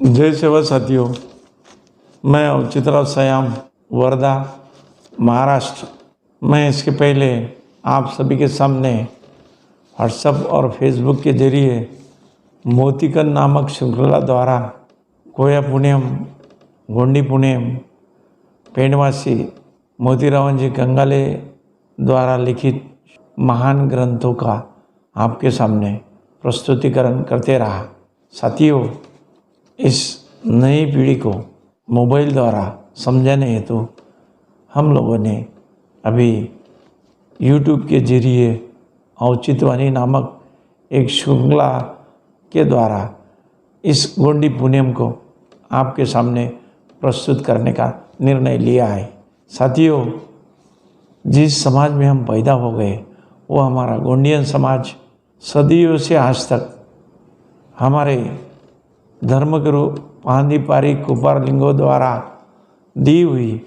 जय सेवा साथियों, मैं अवचितराव सयाम, वर्धा, महाराष्ट्र। मैं इसके पहले आप सभी के सामने व्हाट्सएप और फेसबुक के जरिए मोतीकन नामक श्रृंखला द्वारा कोया पुण्यम, गोंडी पुण्यम, पेंडवासी मोतीरावन जी कंगाले द्वारा लिखित महान ग्रंथों का आपके सामने प्रस्तुतिकरण करते रहा। साथियों, इस नई पीढ़ी को मोबाइल द्वारा समझाने हेतु हम लोगों ने अभी YouTube के जरिए औचित्यवाणी नामक एक श्रृंखला के द्वारा इस गोंडी पुण्यम को आपके सामने प्रस्तुत करने का निर्णय लिया है। साथियों, जिस समाज में हम पैदा हो गए वो हमारा गोंडियन समाज सदियों से आज तक हमारे धर्मगुरु पांदीपारी कुपारलिंगो द्वारा दी हुई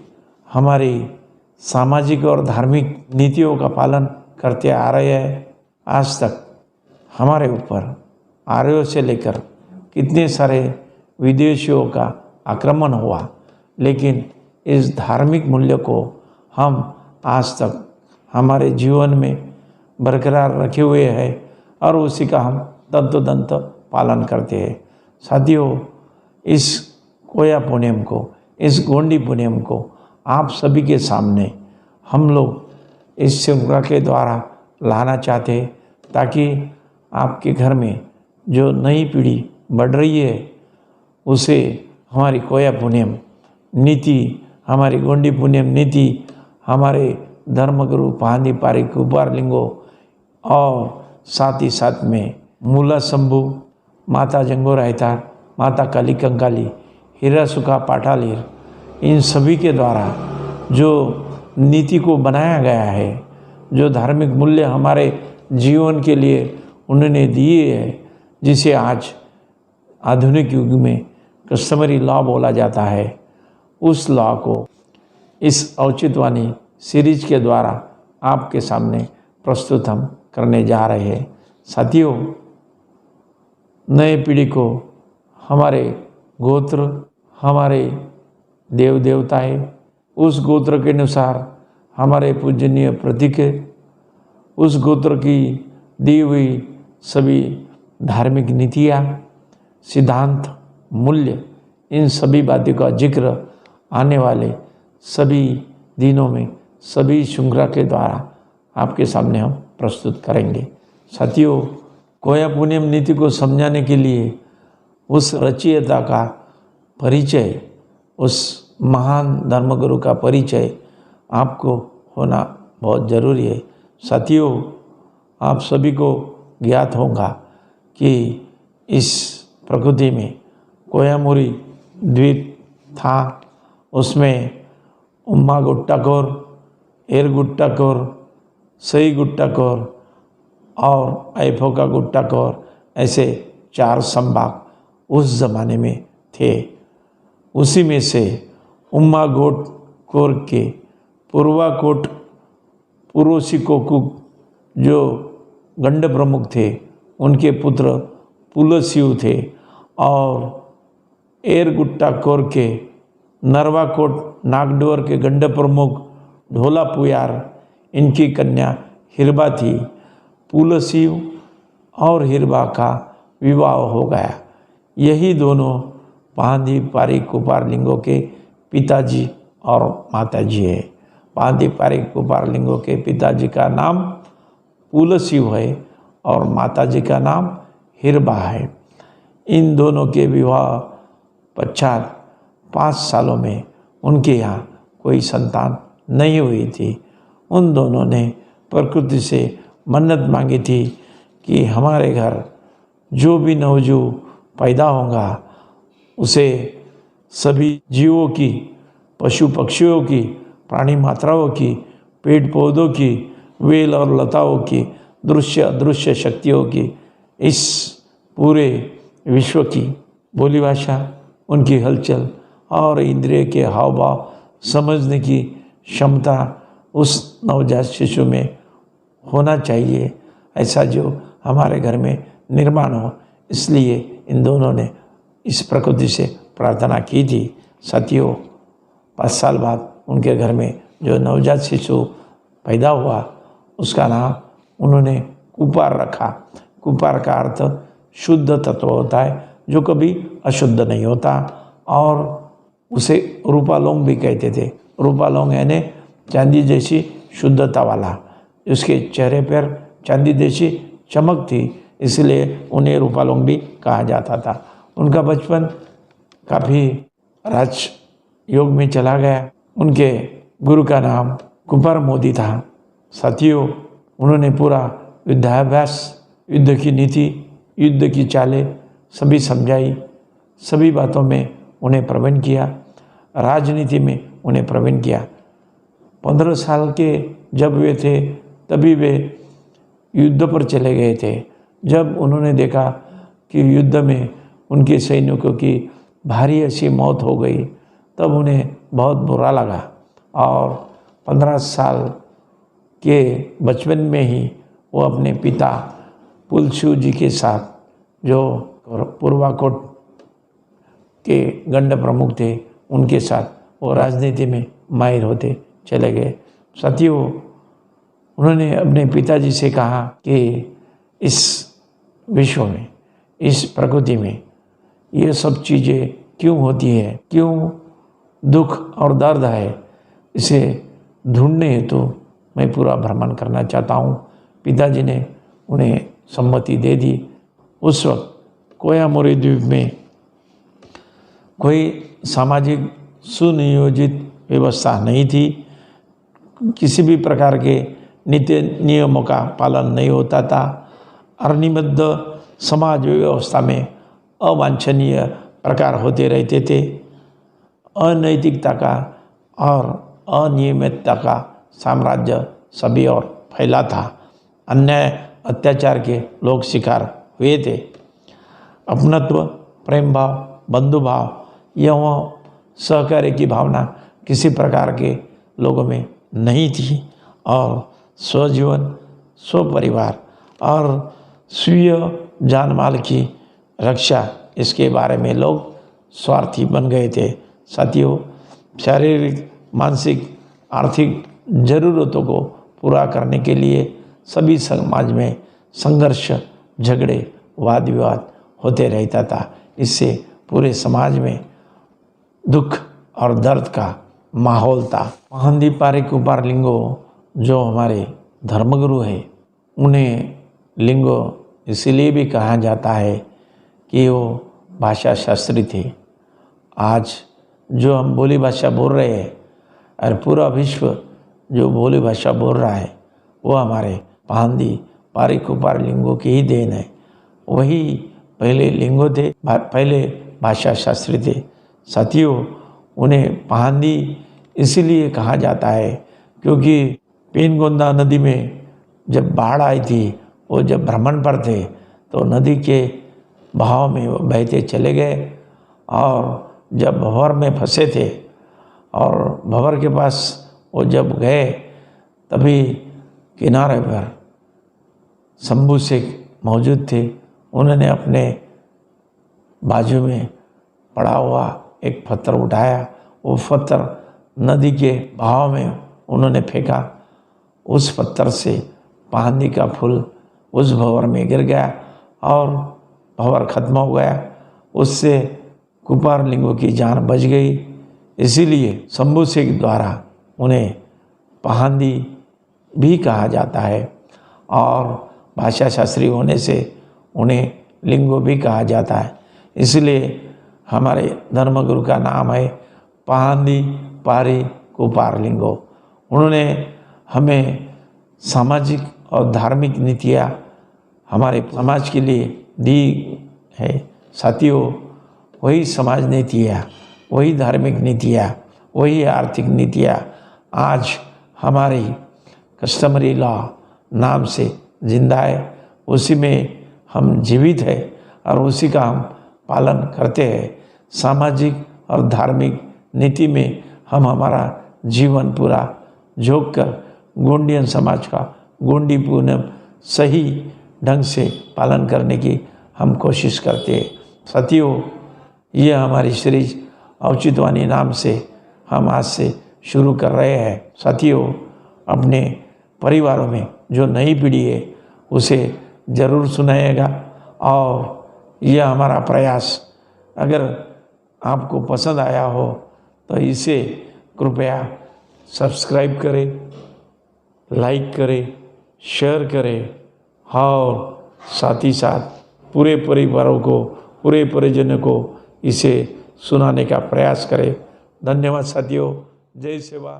हमारी सामाजिक और धार्मिक नीतियों का पालन करते आ रहे हैं। आज तक हमारे ऊपर आर्यों से लेकर कितने सारे विदेशियों का आक्रमण हुआ, लेकिन इस धार्मिक मूल्य को हम आज तक हमारे जीवन में बरकरार रखे हुए हैं और उसी का हम तंतोतंत पालन करते हैं। साथियों, इस कोया पुण्यम को, इस गोंडी पुण्यम को आप सभी के सामने हम लोग इस श्रृंखला के द्वारा लाना चाहते हैं, ताकि आपके घर में जो नई पीढ़ी बढ़ रही है उसे हमारी कोया पुण्यम नीति, हमारी गोंडी पुण्यम नीति, हमारे धर्मगुरु पांदीपारी कुपारलिंगो और साथ ही साथ में मूला शंभू, माता जंगो रायतार, माता काली कंकाली, हीरा सुखा पाठालीर, इन सभी के द्वारा जो नीति को बनाया गया है, जो धार्मिक मूल्य हमारे जीवन के लिए उन्होंने दिए हैं, जिसे आज आधुनिक युग में कस्टमरी लॉ बोला जाता है, उस लॉ को इस औचित्यवाणी सीरीज के द्वारा आपके सामने प्रस्तुत हम करने जा रहे हैं। साथियों, नए पीढ़ी को हमारे गोत्र, हमारे देव देवताएं, उस गोत्र के अनुसार हमारे पूजनीय प्रतीक, उस गोत्र की दी हुई सभी धार्मिक नीतियाँ, सिद्धांत, मूल्य, इन सभी बातों का जिक्र आने वाले सभी दिनों में सभी श्रृंखला के द्वारा आपके सामने हम प्रस्तुत करेंगे। साथियों, कोया पुण्यम नीति को समझाने के लिए उस रचयिता का परिचय, उस महान धर्मगुरु का परिचय आपको होना बहुत ज़रूरी है। साथियों, आप सभी को ज्ञात होगा कि इस प्रकृति में कोयामुरी द्वीप था, उसमें उम्मा गुट्टाकोर, एर गुट्टाकोर, सई गुट्टाकोर और ऐफोका गुट्टाकोर, ऐसे 4 संभाग उस ज़माने में थे। उसी में से उम्मा गोट कोर के पूर्वाकोट पुरोसिकोकुक जो गंड प्रमुख थे, उनके पुत्र पुलसियु थे, और एर गुट्टाकोर के नरवाकोट नागडोर के गंड प्रमुख ढोला पुयार, इनकी कन्या हिरबा थी। पुलसियु और हिरबा का विवाह हो गया। यही दोनों पांदीपारी कुपारलिंगो के पिताजी और माताजी है। पांदीपारी कुपारलिंगो के पिताजी का नाम पुलसियु है और माताजी का नाम हिरबा है। इन दोनों के विवाह पश्चात 5 सालों में उनके यहाँ कोई संतान नहीं हुई थी। उन दोनों ने प्रकृति से मन्नत मांगी थी कि हमारे घर जो भी नवजू पैदा होगा उसे सभी जीवों की, पशु पक्षियों की, प्राणी मात्राओं की, पेड़ पौधों की, वेल और लताओं की, दृश्य अदृश्य शक्तियों की, इस पूरे विश्व की बोली भाषा, उनकी हलचल और इंद्रिय के हाव भाव समझने की क्षमता उस नवजात शिशु में होना चाहिए, ऐसा जो हमारे घर में निर्माण हो। इसलिए इन दोनों ने इस प्रकृति से प्रार्थना की थी। सतियों 5 साल बाद उनके घर में जो नवजात शिशु पैदा हुआ उसका नाम उन्होंने कुपार रखा। कुपार का अर्थ शुद्ध तत्व होता है जो कभी अशुद्ध नहीं होता, और उसे रूपालोंग भी कहते थे। रूपालोंग यानी चांदी जैसी शुद्धता वाला, उसके चेहरे पर चांदी जैसी चमक थी, इसलिए उन्हें रूपालोंग भी कहा जाता था। उनका बचपन काफ़ी राजयोग में चला गया। उनके गुरु का नाम कुपार मोदी था। साथियों, उन्होंने पूरा युद्धाभ्यास, युद्ध की नीति, युद्ध की चालें सभी समझाई, सभी बातों में उन्हें प्रवीण किया, राजनीति में उन्हें प्रवीण किया। 15 साल के जब वे थे तभी वे युद्ध पर चले गए थे। जब उन्होंने देखा कि युद्ध में उनके सैनिकों की भारी ऐसी मौत हो गई तब उन्हें बहुत बुरा लगा, और 15 साल के बचपन में ही वो अपने पिता पुलशु जी के साथ, जो पूर्वाकोट के गंड प्रमुख थे, उनके साथ वो राजनीति में माहिर होते चले गए। साथियों, उन्होंने अपने पिताजी से कहा कि इस विश्व में, इस प्रकृति में ये सब चीज़ें क्यों होती है, क्यों दुख और दर्द है, इसे ढूंढने हेतु मैं पूरा भ्रमण करना चाहता हूँ। पिताजी ने उन्हें सम्मति दे दी। उस वक्त कोयामुरी द्वीप में कोई सामाजिक सुनियोजित व्यवस्था नहीं थी, किसी भी प्रकार के नीति नियमों का पालन नहीं होता था। अनिबद्ध समाज व्यवस्था में अवांछनीय प्रकार होते रहते थे। अनैतिकता का और अनियमितता का साम्राज्य सभी ओर फैला था। अन्याय अत्याचार के लोग शिकार हुए थे। अपनत्व, प्रेम भाव, बंधुभाव एवं सहकार्य की भावना किसी प्रकार के लोगों में नहीं थी, और स्वजीवन, स्वपरिवार और स्वीय जान माल की रक्षा, इसके बारे में लोग स्वार्थी बन गए थे। साथियों, शारीरिक, मानसिक, आर्थिक ज़रूरतों को पूरा करने के लिए सभी समाज में संघर्ष, झगड़े, वाद विवाद होते रहता था। इससे पूरे समाज में दुख और दर्द का माहौल था। महांदी पारिक कुपार लिंगो जो हमारे धर्मगुरु हैं, उन्हें लिंगो इसीलिए भी कहा जाता है कि वो भाषा शास्त्री थे। आज जो हम बोली भाषा बोल रहे हैं और पूरा विश्व जो बोली भाषा बोल रहा है वो हमारे महांदी पारिक कुपार लिंगो की ही देन है। वही पहले लिंगो थे, पहले भाषा शास्त्री थे। साथियों, उन्हें महांदी इसीलिए कहा जाता है क्योंकि पेनगोंदा नदी में जब बाढ़ आई थी, वो जब भ्रमण पर थे तो नदी के बहाव में वो बहते चले गए, और जब भंवर में फंसे थे और भंवर के पास वो जब गए तभी किनारे पर शंभू शेख मौजूद थे। उन्होंने अपने बाजू में पड़ा हुआ एक पत्थर उठाया, वो पत्थर नदी के बहाव में उन्होंने फेंका। उस पत्थर से पांदी का फूल उस भंवर में गिर गया और भंवर खत्म हो गया। उससे कुपार लिंगो की जान बच गई। इसीलिए शंभू शेख द्वारा उन्हें पहांदी भी कहा जाता है, और भाषा शास्त्री होने से उन्हें लिंगो भी कहा जाता है। इसलिए हमारे धर्मगुरु का नाम है पहांदी पारी कुपार लिंगो। उन्होंने हमें सामाजिक और धार्मिक नीतियाँ हमारे समाज के लिए दी है। साथियों, वही समाज नीतियाँ, वही धार्मिक नीतियाँ, वही आर्थिक नीतियाँ आज हमारी कस्टमरी लॉ नाम से जिंदा है। उसी में हम जीवित है और उसी का हम पालन करते हैं। सामाजिक और धार्मिक नीति में हम हमारा जीवन पूरा झोंक कर गोंडियन समाज का गोंडी पूनम सही ढंग से पालन करने की हम कोशिश करते हैं। साथियों, ये हमारी सीरीज औचित्यवाणी नाम से हम आज से शुरू कर रहे हैं। साथियों, अपने परिवारों में जो नई पीढ़ी है उसे ज़रूर सुनाइएगा और यह हमारा प्रयास अगर आपको पसंद आया हो तो इसे कृपया सब्सक्राइब करें, लाइक करें, शेयर करें और साथ ही साथ पूरे परिवारों को, पूरे परिजनों को इसे सुनाने का प्रयास करें। धन्यवाद साथियों। जय सेवा।